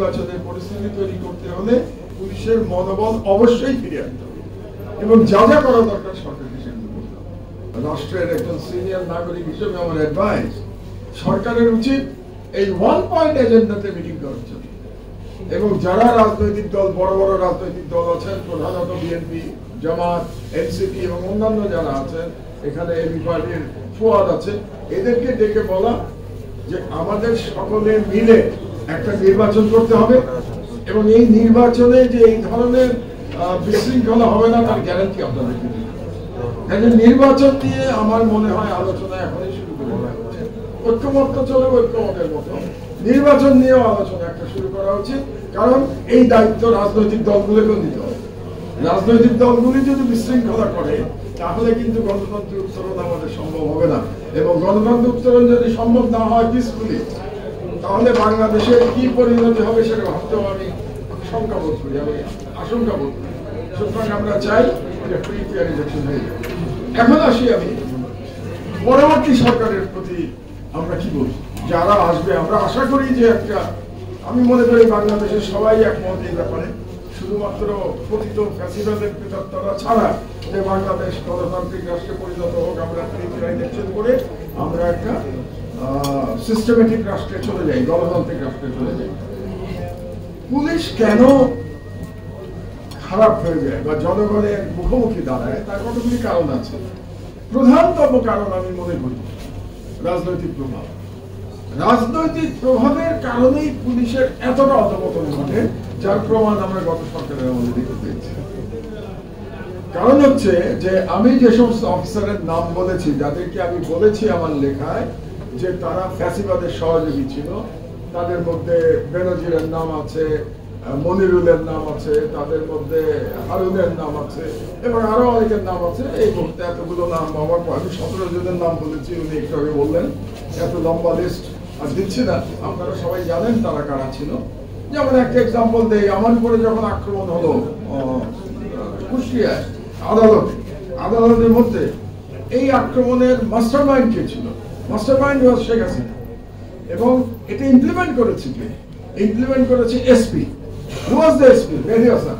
নির্বাচনের পরিস্থিতি তৈরি করতে হলে পুলিশের মনোবল অবশ্যই ফিরে আনতে হবে এবং যা যা করা দরকার সরকারকে সেগুলো করতে হবে। রাষ্ট্রের একজন সিনিয়র নাগরিক হিসেবে আমার অ্যাডভাইস, সরকারের উচিত এই 1 পয়েন্ট এজেন্ডাতে মিটিং করার জন্য এবং যারা রাজনৈতিক দল, বড় বড় রাজনৈতিক দল আছেন, প্রধানত বিএনপি, জামাত, এনসিপি এবং অন্যান্য যারা আছেন, এখানে এবি পার্টির ফুয়াদ আছে, এদেরকে ডেকে বলা যে আমাদের সকলে মিলে একটা নির্বাচন করতে হবে এবং এই নির্বাচনে যে এই ধরনের বিশৃঙ্খলা হবে না তার গ্যারান্টি আপনাদেরকে দিতে হবে। নির্বাচন নিয়ে আমার মনে হয় আলোচনা এখনই শুরু করে দেওয়া হচ্ছে। ঐক্যমত্য চলে ঐক্যমতের মতো নির্বাচন নিয়েও আলোচনা একটা শুরু করা উচিত, কারণ এই দায়িত্ব রাজনৈতিক দলগুলোকেও নিতে হবে। রাজনৈতিক দলগুলি যদি বিশৃঙ্খলা করে তাহলে কিন্তু গণতন্ত্রের উত্তরণ আমাদের সম্ভব হবে না এবং গণতন্ত্রের উত্তরণ যদি সম্ভব না হয় পিসফুলি, তাহলে বাংলাদেশের কি পরিণতি হবে সেটা ভাবতেও আমি শঙ্কা বোধ করি, আমি আশঙ্কা বোধ করি। সুতরাং আমরা চাই এটা ফ্রি ফেয়ার ইলেকশন হয়ে যাবে। এখন আসি আমি পরবর্তী সরকারের প্রতি আমরা কি বলছি, যারা আসবে আমরা আশা করি যে একটা, আমি মনে করি বাংলাদেশের সবাই একমত এই ব্যাপারে, শুধুমাত্র পতিত ফ্যাসিবাদের প্রেতাত্মারা ছাড়া যে বাংলাদেশ গণতান্ত্রিক রাষ্ট্রে পরিণত হোক, আমরা ফ্রি ফেয়ার ইলেকশন করে আমরা একটা সিস্টেমেটিক রাষ্ট্রে চলে যাই, গণতান্ত্রিক রাষ্ট্রে চলে যাই। পুলিশ কেন খারাপ হয়ে যায় বা জনগণের মুখোমুখি দাঁড়ায় তার কতগুলি কারণ আছে। প্রধানতম কারণ আমি মনে করি রাজনৈতিক প্রভাব। রাজনৈতিক প্রভাবের কারণেই পুলিশের এতটা অধঃপতন ঘটে, যার প্রমাণ আমরা গত সরকারের আমলে দেখতে পেয়েছি। কারণ হচ্ছে যে আমি যে সমস্ত অফিসারের নাম বলেছি, যাদেরকে আমি বলেছি আমার লেখায় যে তারা ফ্যাসিবাদের সহযোগী ছিল, তাদের মধ্যে বেনজিরের নাম আছে, মনিরুলের নাম আছে, তাদের মধ্যে হারুনের নাম আছে এবং আরো অনেকের নাম আছে। এই মুহূর্তে এতগুলো নাম আমার, আমি 17 জনের নাম বলেছি, উনি একটু আগে বললেন, এত লম্বা লিস্ট আর দিচ্ছি না, আপনারা সবাই জানেন তারা কারা ছিল। যেমন একটা এক্সাম্পল দেই, আমার উপরে যখন আক্রমণ হলো কুষ্টিয়ায় আদালতের মধ্যে, এই আক্রমণের মাস্টার মাইন্ড কে ছিল? মাস্টার মাইন্ড ওয়াজ শেখ হাসিনা এবং এটা ইমপ্লিমেন্ট করেছে কে? ইমপ্লিমেন্ট করেছে SP. Who was the SP? Mehdi Hasan.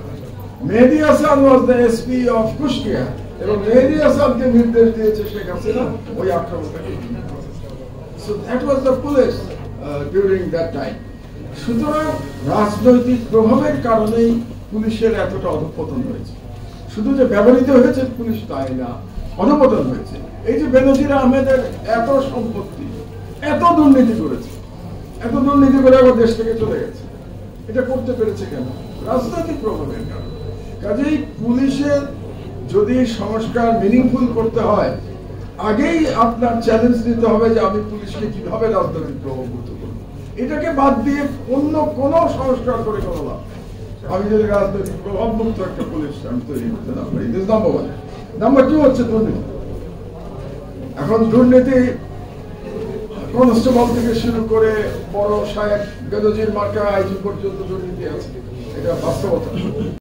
Mehdi Hasan was the SP of Kushtia এবং মেহেদী হাসানকে নির্দেশ দিয়েছে শেখ হাসিনা ওই আক্রমণটাকে। So that was the police during that time. সুতরাং রাজনৈতিক প্রভাবের কারণেই পুলিশের এতটা অধঃপতন হয়েছে। শুধু যে ব্যবহৃত হয়েছে পুলিশ তাই না, অধঃপতন হয়েছে। এই যে বেনজির আহমেদের এত সম্পত্তি, এত দুর্নীতি করেছে, এত দুর্নীতি করে আবার দেশ থেকে চলে গেছে, এটা করতে পেরেছে কেন? রাজনৈতিক প্রভাবের কারণে। কাজেই পুলিশের যদি সংস্কার মিনিংফুল করতে হয়, আগেই আপনার চ্যালেঞ্জ নিতে হবে যে আমি পুলিশকে কিভাবে রাজনৈতিক প্রভাবিত করব। এটাকে বাদ দিয়ে অন্য কোনো সংস্কার করে কোনো লাভ নেই। আমি যদি রাজনৈতিক প্রভাব মুক্ত একটা পুলিশ আমি তৈরি করতে না পারি। নাম্বার 1। নাম্বার 2 হচ্ছে দুর্নীতি। এখন দুর্নীতি কনস্টেবল থেকে শুরু করে বড় সাহেব বেনজির মার্কা আইজি পর্যন্ত দুর্নীতি আছে, এটা বাস্তবতা।